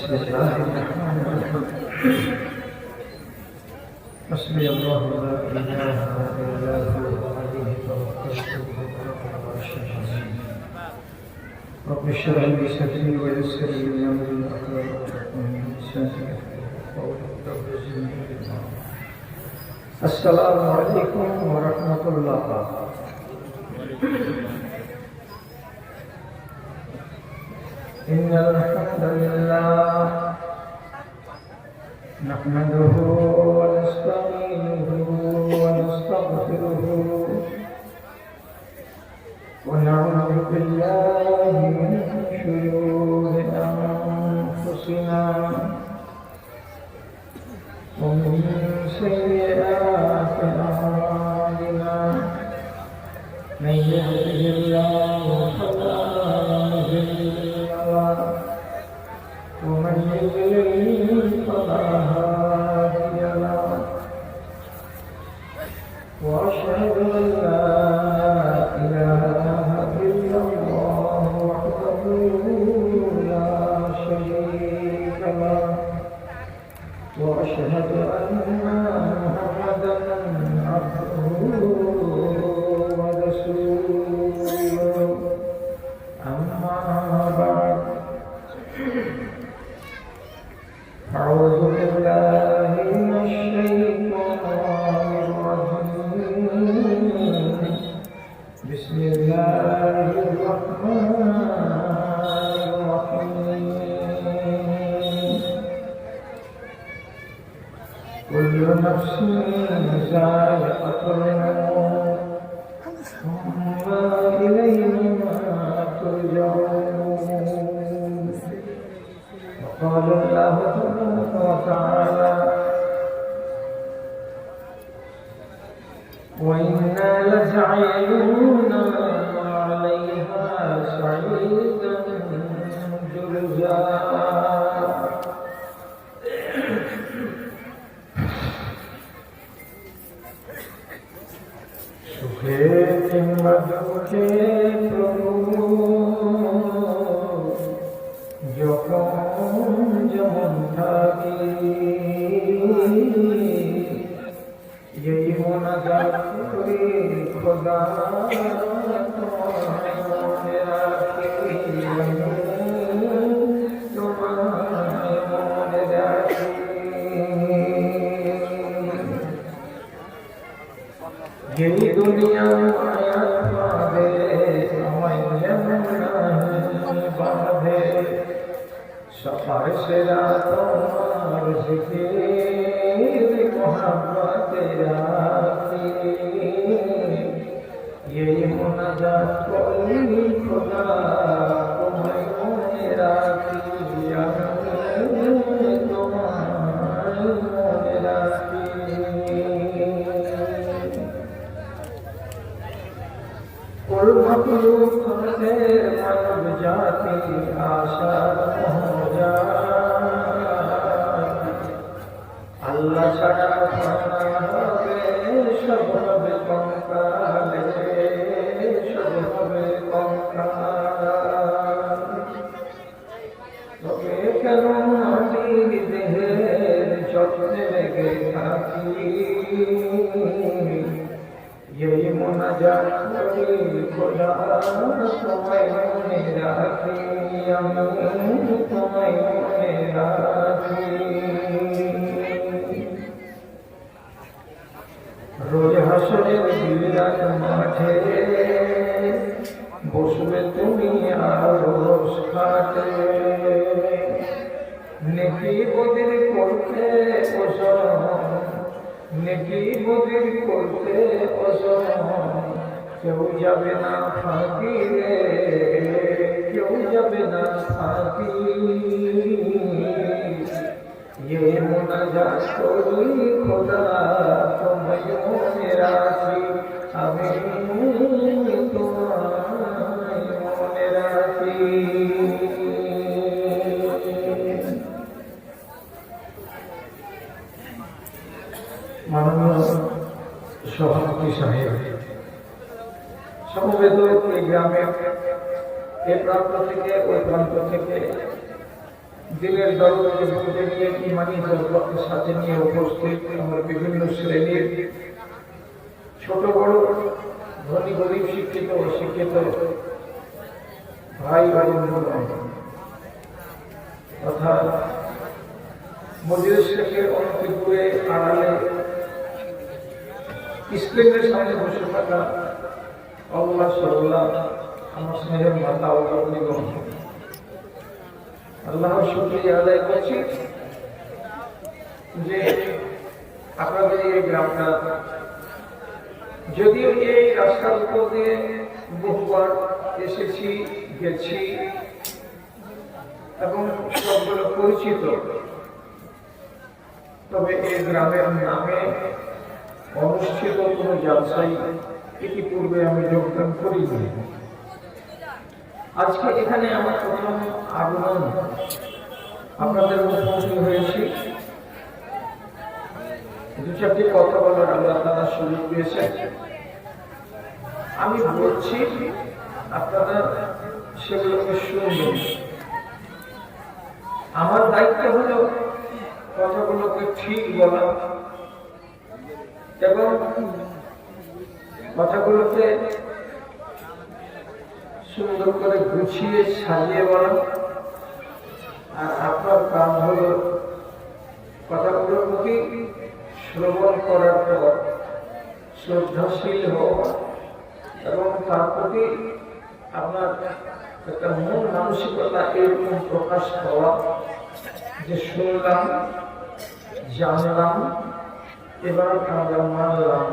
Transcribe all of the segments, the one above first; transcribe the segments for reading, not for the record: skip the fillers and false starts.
بسم الله الرحمن الرحيم حسبي الله لا إله إلا هو عليه توكلت وهو رب العرش العظيم رب اشرح لي صدري ويسر لي أمري واحلل عقدة من لساني يفقهوا قولي رب زدني علما. السلام عليكم ورحمة الله. إن الحمد لله نحمده ونستعينه ونستغفره ونعوذ بالله من شرور أنفسنا ومن سيئات أعمالنا من يهده الله فلا مضل له ومن يضلل فلا هادي له وأشهد أن لا إله إلا الله وحده لا شريك له وأشهد أن محمدا عبده ورسوله. أما بعد أعوذ بالله من الشيطان الرجيم. بسم الله الرحمن الرحيم. كل نفس ذائقة الموت ثم إلينا ترجعون. وقال الله تبارك وتعالى وإنا لجاعلون عليها صعيدا جرزا. সুখে কিংবা দুঃখে প্রভু যখন যেমন থাকি এই মোনাজাত করি খোদা তোমায় মনে রাখি তোমায় মনে রাখি। এই দুনিয়া মায়ার বাঁধে আমায় যেমন বাঁধে সবার সেরা তোমার জিকির মোহাব্বতে রাখি। এই মোনাজাত করি খোদা তোমায় মনে রাখি আমি তোমায় মনে রাখি। মানব জাতি আশার আল্লাহ ছাড়া হবে সব হবে কঙ্কালে সব হবে কঙ্কাল। তবে কেন মাটির দেহের যত্নে লেগে থাকি এই মোনাজাত করি খোদা তোমায় মনে রাখি আমি তোমায় মনে রাখি। রোজ হাসরের বিরাট মাঠে বসবে তুমি আরশ খাটে নেকি বদির করতে ওসম নেকি বদির করতে ওসম কেউ যাবে না ফাঁকি রে কেউ যাবে না ফাঁকি। ये মোনাজাত করি খোদা তোমায় মনে রাখি আমি তোমায় মনে রাখি। মাননীয় সভাপতি সাহেব সমবেত এই গ্রামে এ প্রান্ত থেকে ওই প্রান্ত থেকে দিনের দরজে বুঝে নিয়ে ইমানি জজবাকে সাথে নিয়ে উপস্থিত আমার বিভিন্ন শ্রেণীর ছোট বড় ধনী গরিব শিক্ষিত অশিক্ষিত ভাই ও বন্ধুগণ তথা মজলিস থেকে অনেক দূরে আড়ালে স্ক্রিনের সামনে বসে থাকা আল্লাহ সাল্লাহ আমার স্নেহের মাতা ও বন্ধুগণ, আল্লাহর শুকরিয়া আদায় করছি যে আপনাদের এই গ্রামটা, যদিও এই রাস্তার উপর দিয়ে বহুবার এসেছি গেছি এবং সবগুলো পরিচিত, তবে এই গ্রামের নামে অনুষ্ঠিত কোনো জালসায় ইতিপূর্বে আমি যোগদান করিনি। আজকে এখানে আমার প্রথম আগমন, আপনাদের মুখোমুখি হয়েছি, দু চারটি কথা বলার আল্লাহ তাআলা সুযোগ দিয়েছেন। আমি বলছি, আপনারা সেগুলোকে শুনবেন। আমার দায়িত্ব হলো কথাগুলোকে ঠিক বলা এবং কথাগুলোকে সুন্দর করে গুছিয়ে সাজিয়ে বলা, আর আপনার কাম হলো কথাগুলোর প্রতি শ্রবণ করার পর শ্রদ্ধাশীল হওয়া এবং তার প্রতি আপনার একটা মন মানসিকতা এরকম প্রকাশ পাওয়া যে শুনলাম, জানলাম, এবার আমরা মানলাম।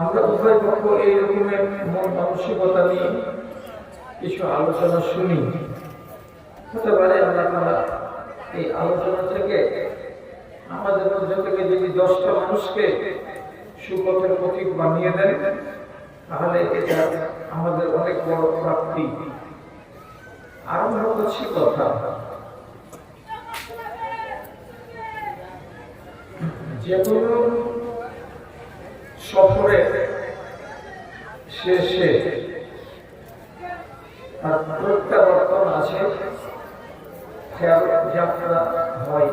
আমরা উভয় পক্ষ এই রকমের মন মানসিকতা নিয়ে কিছু আলোচনা শুনি। হতে পারে আল্লাহ তাআলা এই আলোচনা থেকে আমাদের মধ্যে থেকে যদি 10টা মানুষকে সুপথের পথিক বানিয়ে দেন, তাহলে এটা আমাদের অনেক বড় প্রাপ্তি। আরম্ভ করছি কথা। যেগুলো সফরে শেষে আর প্রত্যাবর্তন আছে, যাত্রা হয়।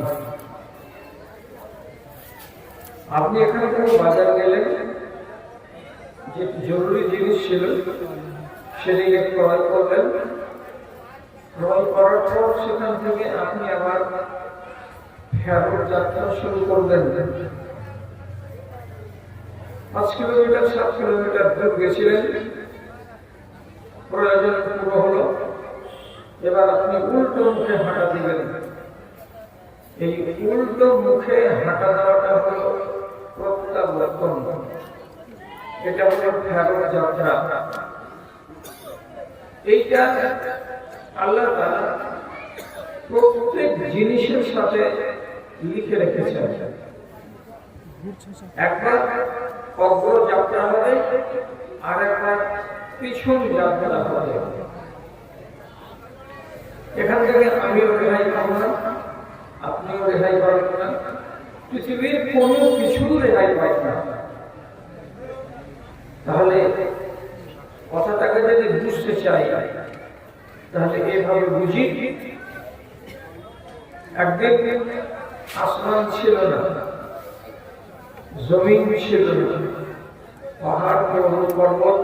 আপনি এখানে কোনো বাজার গেলেন, যে জরুরি জিনিস ছিল সেদিকে ক্রয় করলেন, ক্রয় করার পর সেখান থেকে আপনি আবার ফেরত যাত্রা শুরু করবেন। 5 কিলোমিটার 7 কিলোমিটার দূর গেছিলেন, প্রয়োজন পুরো হলো, এবার আপনি উল্টো মুখে হাঁটা দিবেন। এই উল্টো মুখে হাঁটা দেওয়াটা হলো প্রত্যাবর্তন, এটা হলো ফেরত যাত্রা। এইটা আল্লাহ তাআলা প্রত্যেক জিনিসের সাথে লিখে রেখেছেন। একবার অগ্রযাত্রা হবে, আর একবার পিছন যাত্রা হবে। এখান থেকে আমিও রেহাই পাবো না, আপনিও রেহাই পাবেন না, পৃথিবীর কোনো কিছু রেহাই পাবে না। তাহলে কথাটাকে যদি বুঝতে চাই, তাহলে এভাবে বুঝি। একদিন আসমান ছিল না, জমিন ছিল না, পাহাড় পর্বত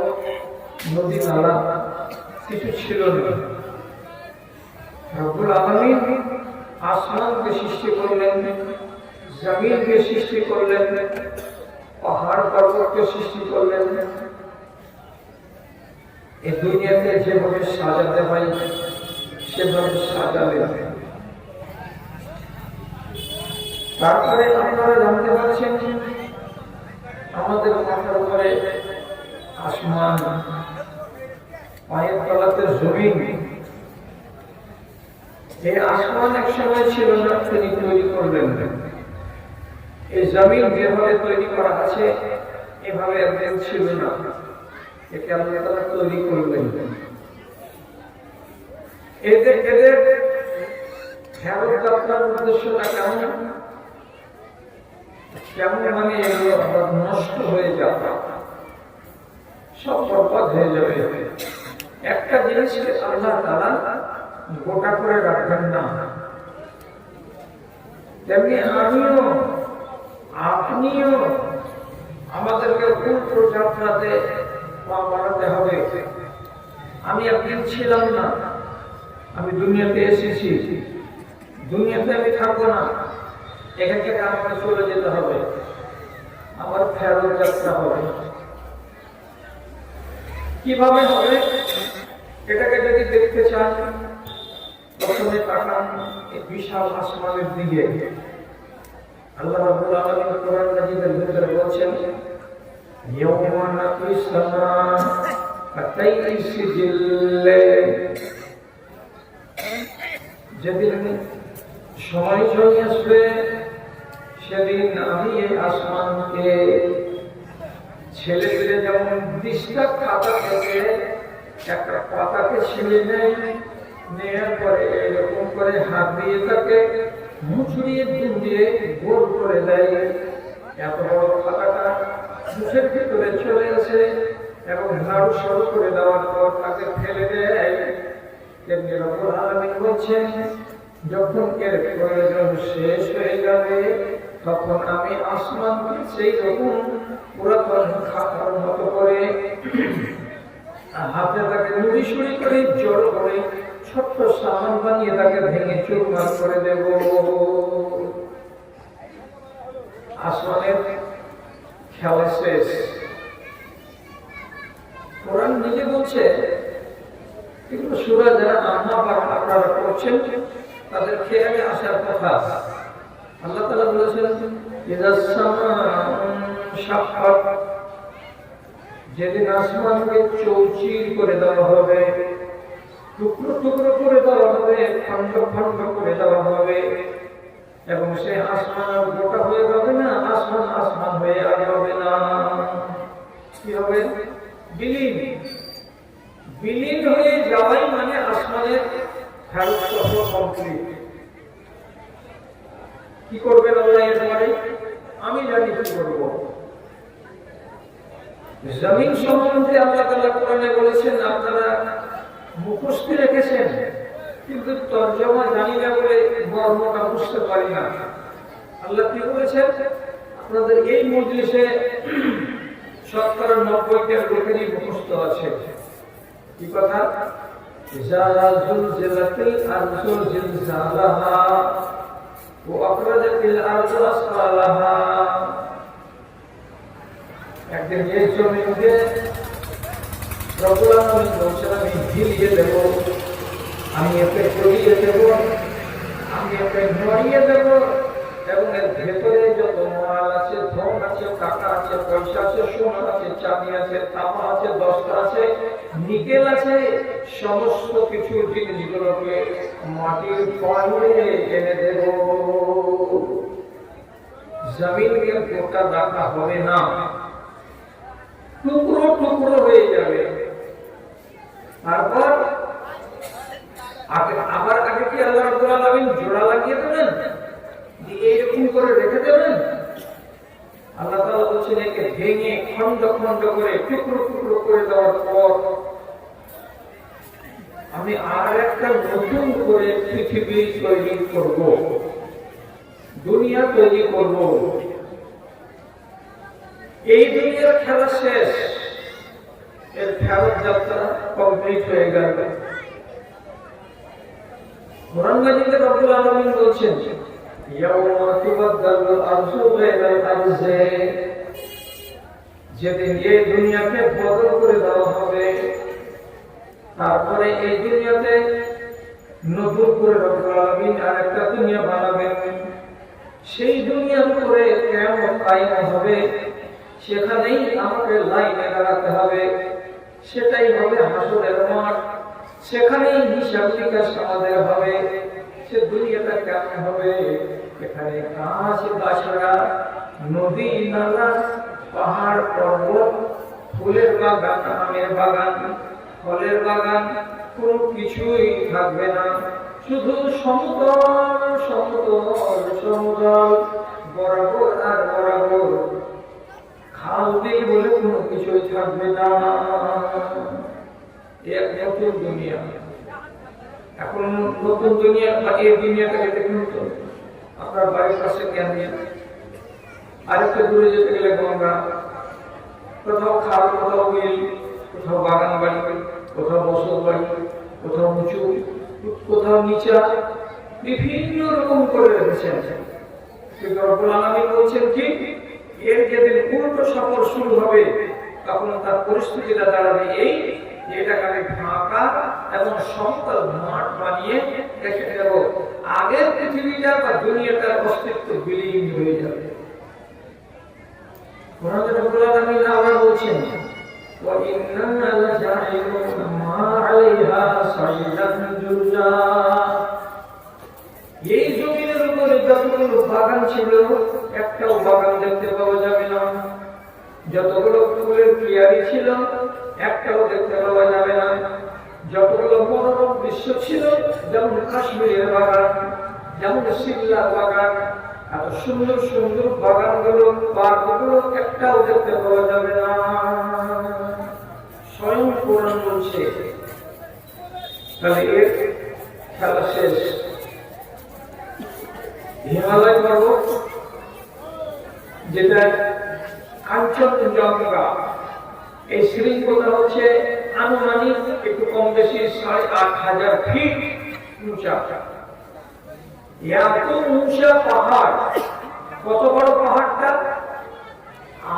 নদী নালা কিছু ছিল না। রব্বুল আলামিন আসমানকে সৃষ্টি করলেন, জমিনকে সৃষ্টি করলেন, পাহাড় পর্বতকে সৃষ্টি করলেন। এই দুনিয়াতে যেভাবে সাজাতে হয় সেভাবে সাজালেন। তারপরে আপনারা জানতে পারছেন আমাদের মাথার উপরে আসমান, পায়ের তলাতে জমিন। এই আসমান এক সময় ছিল না, তিনি তৈরি করলেন। এই জমিন যেভাবে তৈরি করা আছে এভাবে একদিন ছিল না, একে আল্লাহ তাআলা তৈরি করলেন। এদের ফেরত যাত্রার উদ্দেশ্যটা কেমন? মানে এগুলো আবার নষ্ট হয়ে যাবে, সব বরবাদ হয়ে যাবে। একটা জিনিসকে আল্লাহ তাআলা গোটা করে রাখবেন না। তেমনি আমিও আপনিও আমাদেরকে উল্টো যাত্রাতে পা বাড়াতে হবে। আমি একদিন ছিলাম না, আমি দুনিয়াতে এসেছি, দুনিয়াতে আমি থাকবো না, এখান থেকে আমাকে চলে যেতে হবে, আমার ফেরত যাত্রা হবে। কিভাবে হবে এটাকে যদি দেখতে চান, প্রথমে তাকান এই বিশাল আসমানের দিকে। আল্লাহ রাব্বুল আলামিন কোরআন মাজিদের ভিতরে বলছেন, ইয়াওমা নাতুস সামা কাতাই সিজিল, যেদিন সময় চলে আসবে সেদিন আমি এই আসমানকে ছেলে ছেলে যেমন দিশটা খাতা থেকে একটা পাতাকে ছিঁড়ে নেয়, নেওয়ার পরে এরকম করে হাত দিয়ে তাকে মুচড়িয়ে দিয়ে গোল করে দেয়। এত বড় খাতাটা মুখের ভিতরে চলে আসে এবং নাড়ু সরু করে দেওয়ার পর তাকে ফেলে দেয়। তেমনি রব্বুল আলামিন বলছেন, যখন এর প্রয়োজন শেষ হয়ে যাবে তখন আমি আসমানকে সেই রকম পুরাতন খাতার মতো করে হাতে তাকে নুড়ি সুড়ি করে জড়ো করে ছোট্ট সামান বানিয়ে তাকে ভেঙে চুরমার করে দেব। আসমানের খেলা শেষ। কোরআন নিজে বলছে, কিন্তু সূরা যারা আপনারা পড়ছেন তাদের খেয়ালে আসার কথা। আল্লাহ তাআলা বলেছেন, ইযাস সামাউ শাক্কাত, যেদিন আসমানকে চৌচির করে দেওয়া হবে, টুকরো টুকরো করে দেওয়া হবে, খণ্ড খণ্ড করে দেওয়া হবে, এবং সে আসমান গোটা হয়ে যাবে না, আসমান আসমান হয়ে আর যাবে না। কি হবে? বিলীন। বিলীন হয়ে যাওয়াই মানে আসমানের ফেরত কমপ্লিট। কি করবেন আল্লাহ এরপরে? আমি জানি কি করব। জমিন সম্বন্ধে আল্লাহ তাআলা কোরআনে বলেছেন, আপনারা মুখস্থ রেখেছেন, কিন্তু তরজমা জানি না বলে মর্মটা বুঝতে পারি না। আল্লাহ কি বলেছেন? আপনাদের এই মজলিসে শতকরা 90টা লোকেরই মুখস্থ আছে। কি কথা? ইযা যুলজিলাতিল আরযু জিলজালাহা ওয়া আখরাজাতিল আরযু আসফালাহা। একদিন এই জমিনকে রব্বুল আলামিন বলছেন, আমি হিলিয়ে দেব, আমি একে গড়িয়ে দেব, আমি একে নড়িয়ে দেব, এবং এর ভেতরে যত মাল আছে, ধন আছে, টাকা আছে, পয়সা আছে, সোনা আছে, চাঁদি আছে, তামা আছে, দস্তা আছে, নিকেল আছে, সমস্ত কিছু জিনিসগুলোকে মাটির তলে এনে দেব। জমিনকে গোটা রাখা হবে না, টুকরো টুকরো হয়ে যাবে। তারপর আবার আগে কি আল্লাহ রাব্বুল আলামিন জোড়া লাগিয়ে দেবেন, এইরকম করে রেখে দেবেন? আল্লাহ তাআলা বলছেন, একে ভেঙে খণ্ড খণ্ড করে টুকরো টুকরো করে দেওয়ার পর আমি আর একটা নতুন করে পৃথিবী তৈরি করব, দুনিয়া তৈরি করব। এই দুনিয়ার খেলা শেষ, এর ফেরত যাত্রা কমপ্লিট হয়ে গেল। কোরআন মাজিদে রব্বুল আলামিন বলছেন, ইয়াওমা তুবাদদালুল আরযু গায়রাল আরযি, যেদিন এই দুনিয়াকে বদল করে দেওয়া হবে, তারপরে এই দুনিয়াতে নতুন করে রব্বুল আলামিন আরেকটা দুনিয়া বানাবেন। সেই দুনিয়ার উপরে কিয়ামত কায়েম হবে, সেখানেই আমাকে লাইনে দাঁড়াতে হবে, সেটাই হবে হাসরের মাঠ, সেখানেই হিসাব নিকাশ আমাদের হবে। সে দুনিয়াটা কেমন হবে? এখানে গাছ গাছড়া, নদী নালা, পাহাড় পর্বত, ফুলের বাগান, আমের বাগান, ফলের বাগান, কোনো কিছুই থাকবে না। শুধু সমতল সমতল সমতল, বরাবর আর বরাবর, খাল বিল বলে কোনো কিছুই থাকবে না। এক নতুন দুনিয়া। এখন নতুন দুনিয়া বা এই দুনিয়াটাকে দেখুন তো, আপনার বাড়ির পাশে জ্ঞান নিয়ে আরেকটা দূরে যেতে গেলে গঙ্গা, কোথাও খাল, কোথাও বিল, কোথাও বাগান বাড়ি, কোথাও বসত বাড়ি, কোথাও উঁচু, কোথাও নিচা, বিভিন্ন রকম করে রেখেছেন। কিন্তু রব্বুল আলামিন বলছেন কি, এর যেদিন উল্টো সফর শুরু হবে তখন তার পরিস্থিতিটা দাঁড়াবে এই যে এটাকে আমি ফাঁকা এবং সমতল মাঠ বানিয়ে রেখে দেব। আগের পৃথিবীটা বা দুনিয়াটার অস্তিত্ব বিলীন হয়ে যাবে। কোরআনে রব্বুল আলামিন আবার বলছেন ওয়া ইন্নানা লাজাইলুনা মা আলাইহা সাইলান জুরজা। এই জমিনের উপরে যতগুলো বাগান ছিল একটাও বাগান দেখতে পাওয়া যাবে না, যতগুলো ফুলের কিয়ারি ছিল একটাও দেখতে পাওয়া যাবে না, যতগুলো মনোরম দৃশ্য ছিল যেমন কাশ্মীরের বাগান, যেমন সিমলার বাগান, এত সুন্দর সুন্দর বাগানগুলো পার্কগুলো একটাও দেখতে পাওয়া যাবে না। স্বয়ং কোরআন বলছে। তাহলে এর খেলা শেষ। হিমালয় পর্বত যেটা কাঞ্চনজঙ্ঘা, এই শৃঙ্গটা হচ্ছে আনুমানিক একটু কম বেশি ৮,৫০০ ফিট উঁচা। এত উঁচা পাহাড়, কত বড় পাহাড়টা?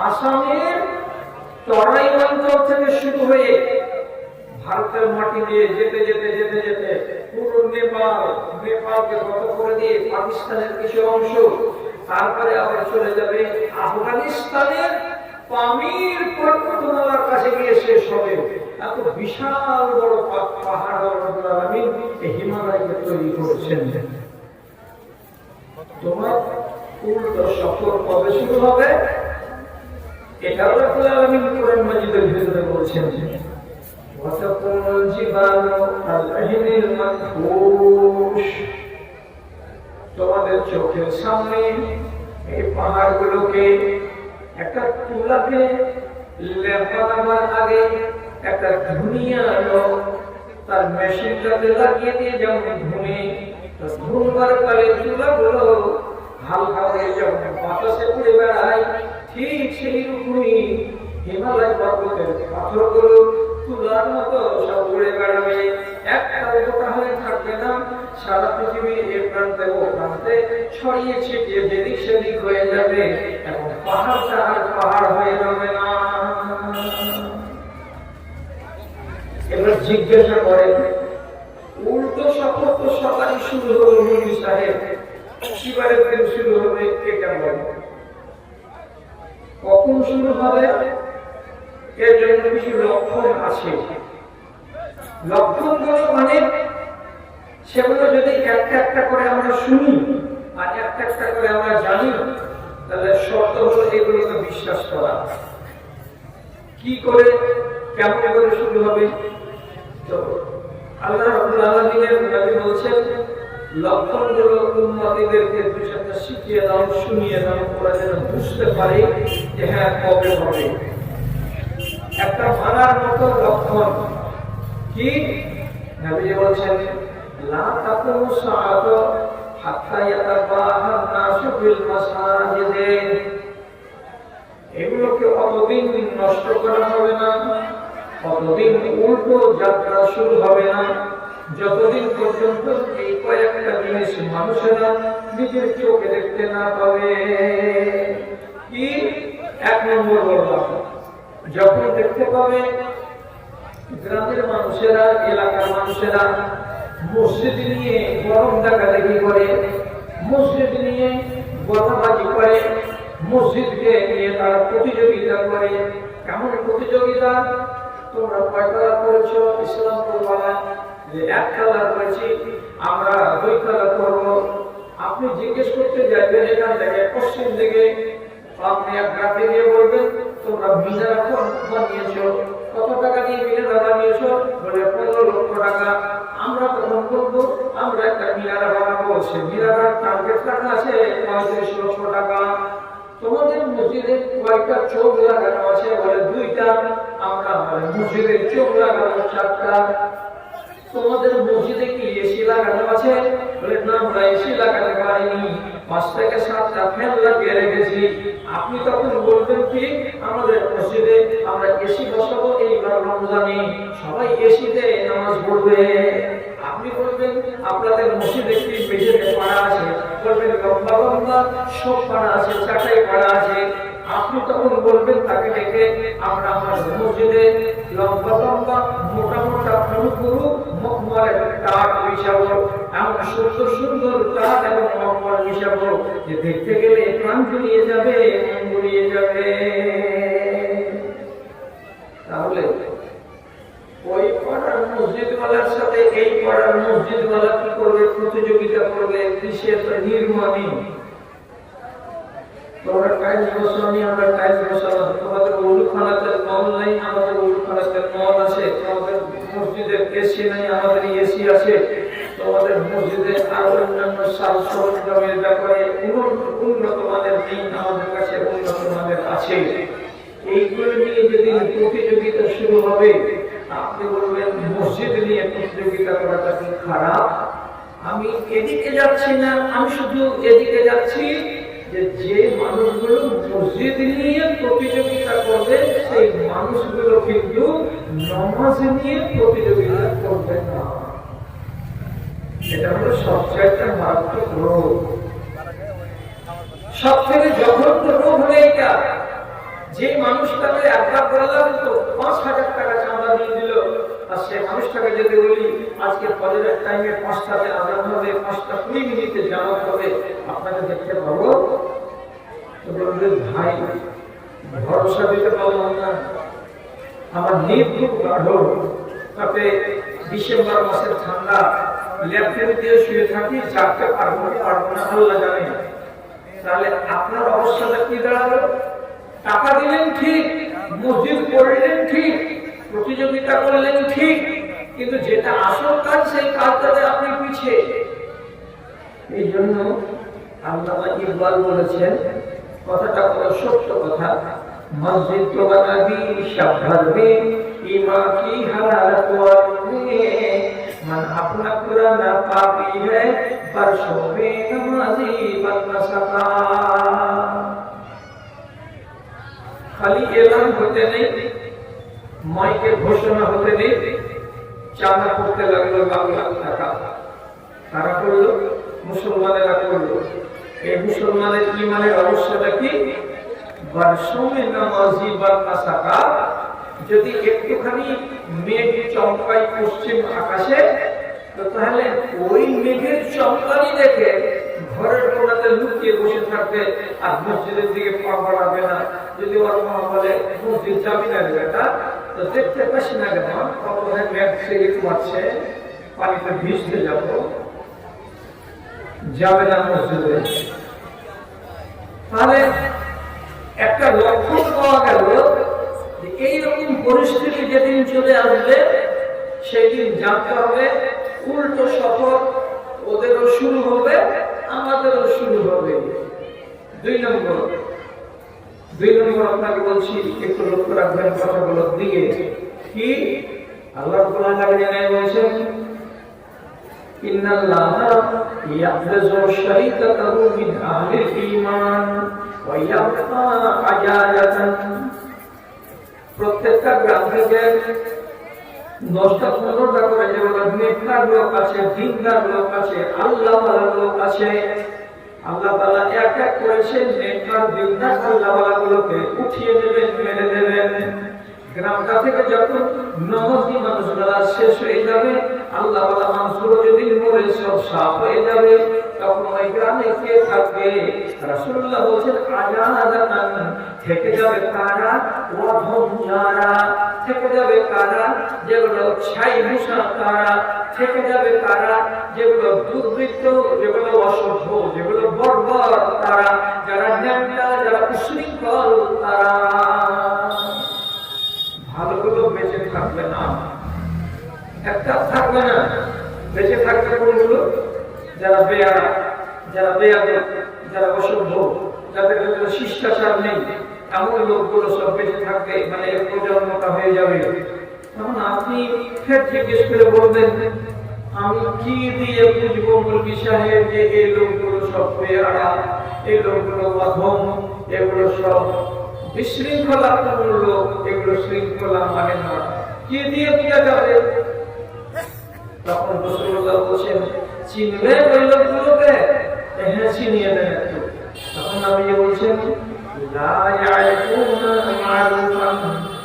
আসামের তরাই অঞ্চল থেকে শুরু হয়ে ভারতের মাটি দিয়ে যেতে যেতে যেতে যেতে পুরো নেপালকে গত করে দিয়ে পাকিস্তানের কিছু অংশ, তারপরে আবার চলে যাবে আফগানিস্তানের পামির পর্বতমালার কাছে গিয়ে শেষ হবে। এত বিশাল বড় পাহাড় রব্বুল আলামিন এই হিমালয়কে তৈরি করেছেন। তোমার উল্টো সফর কবে শুরু হবে? এটাও রব্বুল আলামিন কোরআন মাজিদের ভিতরে বলছেন। তোমাদের চোখের সামনে এই পাহাড়গুলোকে একটা তুলাকে লেপানাবার আগে একটা ধুনিয়া লোক তার মেশিনটাতে লাগিয়ে দিয়ে যেমন ধুনবার কালে তুলাগুলো হালকা হয়ে যখন বাতাসে উড়ে বেড়ায়, ঠিক সেই রকমই হিমালয় পর্বতের পাথরগুলো তুলার মতো সব উড়ে বেড়াবে, একটাও গোটা হয়ে থাকবে না। সারা পৃথিবীর এ প্রান্তে ও প্রান্তে ছড়িয়ে ছিটিয়ে যেদিক সেদিক হয়ে যাবে এবং পাহাড়টা আর পাহাড় হয়ে যাবে না। এবার জিজ্ঞাসা করেন, উল্টো সফর তো সকালই শুরু হলো নবী সাহেব, শিবারের দিন শুরু হবে, এটা বলেন কখন শুরু হবে? এর জন্য কিছু লক্ষণ আছে। লক্ষণগুলো মানে সেগুলো যদি একটা একটা করে আমরা শুনি আর একটা একটা করে আমরা জানি, তাহলে শর্ত হলো এগুলোকে বিশ্বাস করা। কি করে, কেমন করে শুরু হবে? তো আল্লাহ রাব্বুল আলামিনের নবী বলছেন, লক্ষণগুলো উম্মতীদেরকে দুই সাথে শিখিয়ে দাও, শুনিয়ে দাও, ওরা যেন বুঝতে পারে যে হ্যাঁ কবে হবে। একটা মানার মতো লক্ষণ কি? নবী বলছেন, লা তাকুমু সাআতু হাত্তা ইয়াতাবাহান নাসু ফিল মাসাজিদে। এগুলোকে অতদিন নষ্ট করা হবে না, অতদিন উল্টো যাত্রা শুরু হবে না, যতদিন পর্যন্ত এই কয়েকটা জিনিস মানুষেরা নিজের চোখে দেখতে না পাবে। কি? এক নম্বর বললাম, যখন দেখতে পাবে গ্রামের মানুষেরা, এলাকার মানুষেরা মসজিদ নিয়ে গরম দেখাদেখি করে, মসজিদ নিয়ে গলাবাজি করে, মসজিদকে নিয়ে তারা প্রতিযোগিতা করে। কেমন প্রতিযোগিতা? তোমরা কয় কালার করেছো? ইসলাম করবানা যে এক কালার করেছি, আমরা 2 কালার করবো। আপনি জিজ্ঞেস করতে যাবেন এখান থেকে পশ্চিম দিকে, আপনি এক গ্রাফে দিয়ে বলবেন তোমরা মিনারা বানিয়েছো, কত টাকা দিয়ে মিনারা বানিয়েছো? বলে 15 লক্ষ টাকা। আমরা তখন বলবো আমরা একটা মিনারা বানাবো, সে মিনারার টার্গেট রাখা আছে 35 লক্ষ টাকা। তোমাদের মসজিদে কয়টা চোখ লাগানো আছে? বলে 2টা। আমরা মসজিদের চোখ লাগানো 4টা। তোমাদের মসজিদে কি এসি লাগানো আছে? বলে না, আমরা এসি লাগাতে পারিনি, 5 থেকে 7টা ফ্যান লাগিয়ে রেখেছি। আপনি তখন বলবেন কি, আমাদের মসজিদে আমরা এসি বসাবো, এইবার রমজানে সবাই এসিতে নামাজ পড়বে। আপনি বলবেন আপনাদের মসজিদে কি মেঝেতে পাড়া আছে? বলবেন লম্বা লম্বা সব পাড়া আছে, চাটাই পাড়া আছে। আপনি তখন বলবেন তাকে ডেকে, আমরা আমার মসজিদে লম্বা লম্বা মোটা মোটা পুরু মখমলের কাঠ বিছাবো, এমন সুন্দর সুন্দর কাঠ এবং মখমল বিছাবো যে দেখতে গেলে প্রাণ জুড়িয়ে যাবে, মন জুড়িয়ে যাবে। তাহলে ওই পাড়ার মসজিদওয়ালার সাথে এই পাড়ার মসজিদওয়ালা কি করবে? প্রতিযোগিতা করবে কিসের? নির্মাণে। তোমরা টাইলস বসানি, আমরা টাইলস বসালাম। তোমাদের উলুখানাতে নল নেই, আমাদের উলুখানাতে নল আছে। তোমাদের মসজিদের এসি নেই, আমাদের এসি আছে। তোমাদের মসজিদে আরো অন্যান্য সাজ সরঞ্জামের ব্যাপারে উন্নত মানের নেই, আমাদের কাছে উন্নত মানের আছে। এইগুলো নিয়ে যেদিন প্রতিযোগিতা শুরু হবে, আপনি বলবেন মসজিদ নিয়ে প্রতিযোগিতা করাটা কি খারাপ? আমি এদিকে যাচ্ছি না, আমি শুধু এদিকে যাচ্ছি যে মানুষগুলো মসজিদ নিয়ে প্রতিযোগিতা করবে, সেই মানুষগুলো কিন্তু নামাজ নিয়ে প্রতিযোগিতা করবে না। এটা হলো সবচাইতে মারাত্মক রোগ। সব থেকে জঘন্য রোগ হলো এটা, যে মানুষটাকে একবার বললাম তো 5,000 টাকা চাঁদা দিয়ে দিল, আর সে মানুষটাকে যদি বলি আজকে ফজরের টাইমে 5টাতে আজান হবে, 5:20 জামাত হবে, আপনাকে দেখতে পাবো? তো বলবে ভাই ভরসা দিতে পারলাম না, আমার নিদ খুব গাঢ়, তাতে ডিসেম্বর মাসের ঠান্ডা, ল্যাপটপ দিয়ে শুয়ে থাকি, জাগতে পারবো না আল্লাহ জানে। তাহলে আপনার অবস্থাটা কি দাঁড়ালো? টাকা দিলেন ঠিক, মসজিদ করলেন ঠিক, প্রতিযোগিতা করলেন ঠিক, কিন্তু যেটা আসল কাজ সেই কাজটাতে আপনি পিছিয়ে। এই জন্য আল্লামা ইকবাল বলেছেন, কথাটা বড় সত্য কথা, মসজিদ তো বানাবি শাহর মে ইমা কি হালাত ওয়ানে মান আপনা কুরানা পাপি হ্যায় বরসোं में नमाजी बन न सका। খালি এলান হতে নেই, মাইকে ঘোষণা হতে নেই, চাঁদা করতে লাগলো লাখ লাখ টাকা। তারা করলো, মুসলমানেরা করলো। এই মুসলমানের ইমানের অবস্থাটা কি? বরসোं में नमाजी बन न सका। যদি একটুখানি মেঘ চমকায় পশ্চিম আকাশে, তো তাহলে ওই মেঘের চমকানি দেখে ঘরের কোনাতে লুকিয়ে বসে থাকবে, আর মসজিদের দিকে পা বাড়াবে না। যদি ওর মা বলে মসজিদ যাবি না বেটা, তো দেখতে পাচ্ছি না কেন কত মেঘ সেগে মারছে, পানিতে ভিজতে যাবো, যাবে না মসজিদে। তাহলে একটা লক্ষণ পাওয়া গেল যে এইরকম পরিস্থিতি যেদিন চলে আসবে, সেদিন জানতে হবে উল্টো সফর ওদেরও শুরু হবে, আমাদেরও শুরু হবে। 2 নম্বর আপনাকে বলছি, একটু লক্ষ্য রাখবেন কথাগুলো দিয়ে। কি আল্লাহ কোরআন জানায় বলছেন, ইন্নাল্লাহা ইয়াখযু শারীকাতাহু মিন আহলিল ঈমান ওয়া ইয়াবকা আজালাতান। প্রত্যেকটা গ্রাম থেকে 10-15টা করে যেগুলো নেককার লোক আছে, দিনদার লোক আছে, আল্লাহওয়ালা লোক আছে, আল্লাহ তাআলা এক এক করেছেন নেককার দিনদার আল্লাহওয়ালা গুলোকে উঠিয়ে দেবেন, মেরে দেবেন। গ্রামটা থেকে যখন নামাজি মানুষরা শেষ হয়ে যাবে, আল্লাহওয়ালা মানুষগুলো যদি মরে সব সাফ হয়ে যাবে, তখন ওই গ্রামে কে থাকবে? রাসূলুল্লাহ বলেছেন আজাদাতান, থেকে যাবে কারা? ওয়াহম যারা, থেকে যাবে কারা? যেগুলো ছাই মুসা তারা, থেকে যাবে কারা? যেগুলো দুর্বৃত্ত, যেগুলো অসভ্য, যেগুলো বর্বর তারা, যারা ন্যাংটা, যারা উশৃঙ্খল তারা। ভালোগুলো বেঁচে থাকবে না, একটা থাকবে না। বেঁচে থাকবে কোনগুলো? যারা বেয়ারা, যারা বেয়াদব, যারা অসভ্য, যাদের ভিতরে শিষ্টাচার নেই, এমন লোকগুলো সব বেঁচে থাকবে, মানে প্রজন্মটা হয়ে যাবে। তখন আপনি ফের জিজ্ঞেস করে বলবেন, আমি কি দিয়ে বুঝবো মৌলভী সাহেব যে এই লোকগুলো সব বেয়ারা, এই লোকগুলো অধম, এগুলো সব বিশৃঙ্খলাপূর্ণ লোক, এগুলো শৃঙ্খলা মানে না, কি দিয়ে বোঝা যাবে? তখন রাসূলুল্লাহ বলেন, চিনবেন ওই লোকগুলোকে? হ্যাঁ, চিনিয়ে দেন একটু। তখন নবী বলছেন, লা ইয়ারিফুনা মা'রুফান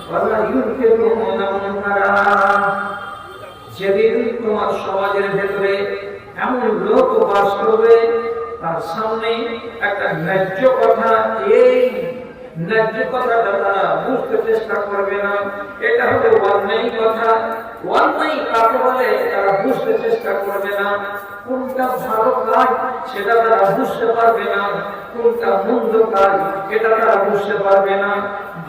ওয়া লা ইউনকিরুনা মুনকারা। যেদিন তোমার সমাজের ভেতরে এমন লোক বাস করবে, তার সামনে একটা ন্যায্য কথা, এই ন্যায্য কথাটা তারা বুঝতে চেষ্টা করবে না। এটা হলো অন্যায় কথা, অন্যায় কাকে বলে তারা বুঝতে চেষ্টা করবে না। কোনটা ভালো কাজ সেটা তারা বুঝতে পারবে না, কোনটা মন্দ কাজ এটা তারা বুঝতে পারবে না।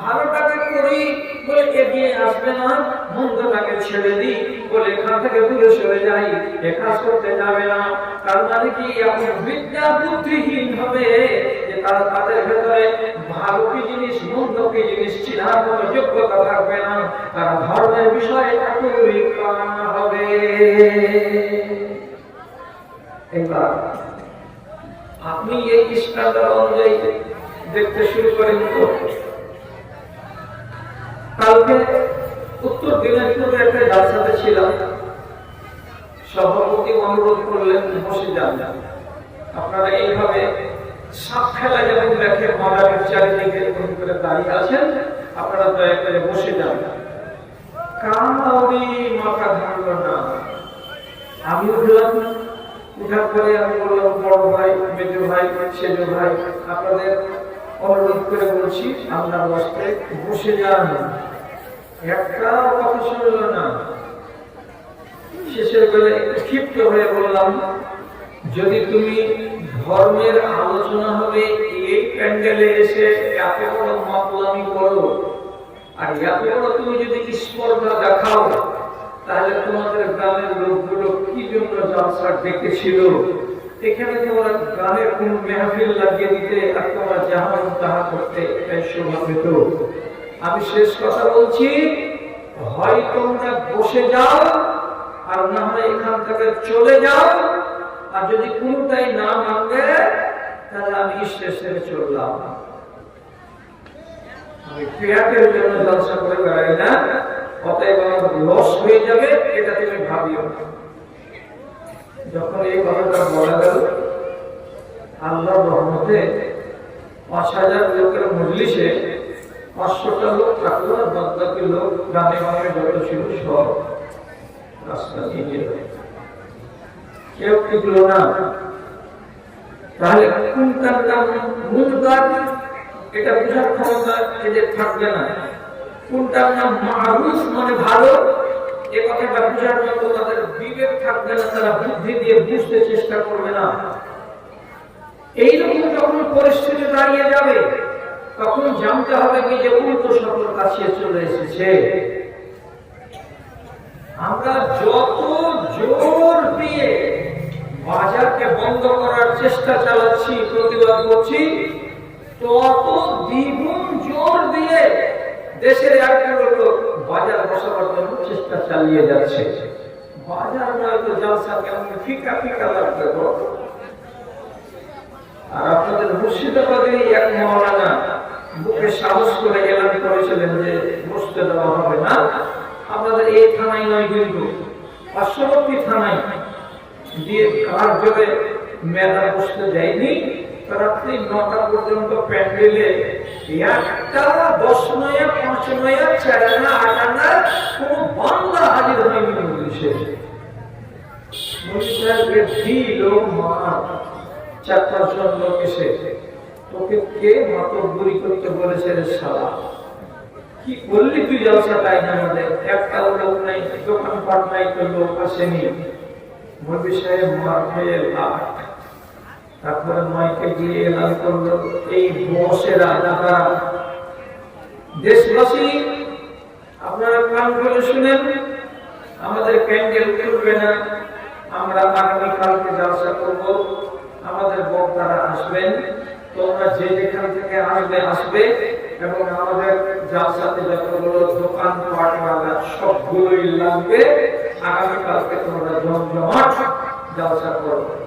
ভালোটাকে করি বলে এগিয়ে আসবে না, মন্দটাকে ছেড়ে দিই বলে এখান থেকে দূরে সরে যাই, এ কাজ করতে যাবে না। তার মানে কি আপনি বিদ্যা বুদ্ধিহীন হবে, যে তারা তাদের ভেতরে ভালো কি জিনিস মন্দ কি জিনিস চিনার কোনো যোগ্যতা থাকবে না, তারা ধর্মের বিষয়ে এতই কানা হবে। এবার আপনি এই স্ট্যান্ডার্ড অনুযায়ী দেখতে শুরু করেন। তো কালকে উত্তর দিনাজপুরে একটা জালসাতে ছিলাম, সভাপতি অনুরোধ করলেন বসে যান। আপনারা এইভাবে সাপ খেলা যেমন দেখে মাদারের চারিদিকে এরকম করে দাঁড়িয়ে আছেন, আপনারা দয়া করে বসে যান। কাউরি মাথা ধারল না। আমি উঠলাম, উঠার পরে আমি বললাম, বড় ভাই, মেজো ভাই, সেজো ভাই, আপনাদের অনুরোধ করে বলছি আপনার বসতে বসে যান। একটা কথা শুনল না। শেষের বেলা একটু ক্ষিপ্ত হয়ে বললাম, যদি তুমি ধর্মের আলোচনা হবে এই প্যান্ডেলে এসে এত বড় মাতলামি করো, আর এত বড় তুমি যদি স্পর্ধা দেখাও, তাহলে তোমাদের গ্রামের লোকগুলো কি জন্য জলসা ডেকেছিল? এখানে তোমরা গানের কোন মেহফিল লাগিয়ে দিতে আর তোমরা যাহা তাহা করতে, এটাই শোভা পেত। আমি শেষ কথা বলছি, হয় তোমরা বসে যাও, আর না হয় এখান থেকে চলে যাও। আর যদি কোনটাই না মানবে, তাহলে আমি স্টেজ থেকে চললাম। আমি পেয়াটের জন্য জলসা করে বেড়াই না, অতএব আমার লস হয়ে যাবে, এটা তুমি ভাবিও না। যখন এই কথাটা বলা গেল, আল্লাহর রহমতে ৫,০০০ লোকের মজলিসে ৫০০টা লোক থাকলো, আর বাকি লোক গ্রামে গ্রামে যত ছিল সব রাস্তা দিয়ে গেল, কেউ টিকলো না। তাহলে কোনটার নাম মুনকার এটা বোঝার ক্ষমতা এদের থাকবে না। কোনটার নাম মারুফ মানে ভালো, এ কথাটা বোঝার মতো তাদের বিবেক থাকবে না, তারা বুদ্ধি দিয়ে বুঝতে চেষ্টা করবে না। এইরকম যখন পরিস্থিতি দাঁড়িয়ে যাবে, তখন জানতে হবে কি যে উল্টো সকল কাছে চলে এসেছে। আমরা যত জোর দিয়ে বাজারকে বন্ধ করার চেষ্টা চালাচ্ছি, প্রতিবাদ করছি, তত দ্বিগুণ জোর দিয়ে দেশের একগুলো লোক বাজার বসাবার জন্য চেষ্টা চালিয়ে যাচ্ছে। বাজার নয়তো জলসা কেমন ফিকা ফিকা লাগবে। আর আপনাদের মুর্শিদাবাদের এক মওলানা বুকে সাহস করে এলান করেছিলেন যে বসতে দেওয়া হবে না। আপনাদের এই থানায় নয়, কিন্তু পার্শ্ববর্তী থানায় দিয়ে কার জোরে মেলা বসতে যায়নি। রাত্রি ৯টা পর্যন্ত প্যান্ডেলে একটা ১০ নয়া ৫ নয়া ৪ আনা ৮ আনা কোন বাংলা হাজির হয়নি। মনীষের দিল মার ৪-৫ জন লোক এসে, তোকে কে মাতব্বরি করতে বলেছে রে শালা? কি করলি তুই জলসা? তাই না আমাদের একটাও লোক নাই, দোকানপাট নাই, তো লোক আসেনি। মৌলভী সাহেব মার খেয়ে লাখ। তারপরে মাইকে দিয়ে এলান করলো, এই বসের আদাকারা দেশবাসী আপনারা কান করে শুনেন, আমাদের প্যান্ডেল খুলবে না, আমরা আগামীকালকে জলসা করব, আমাদের বক্তারা আসবেন, তোমরা যে যেখান থেকে আসবে আসবে, এবং আমাদের জালসাতে যতগুলো দোকান পাটওয়ালা সবগুলোই লাগবে। আগামীকালকে তোমরা জমজমাট জালসা করো।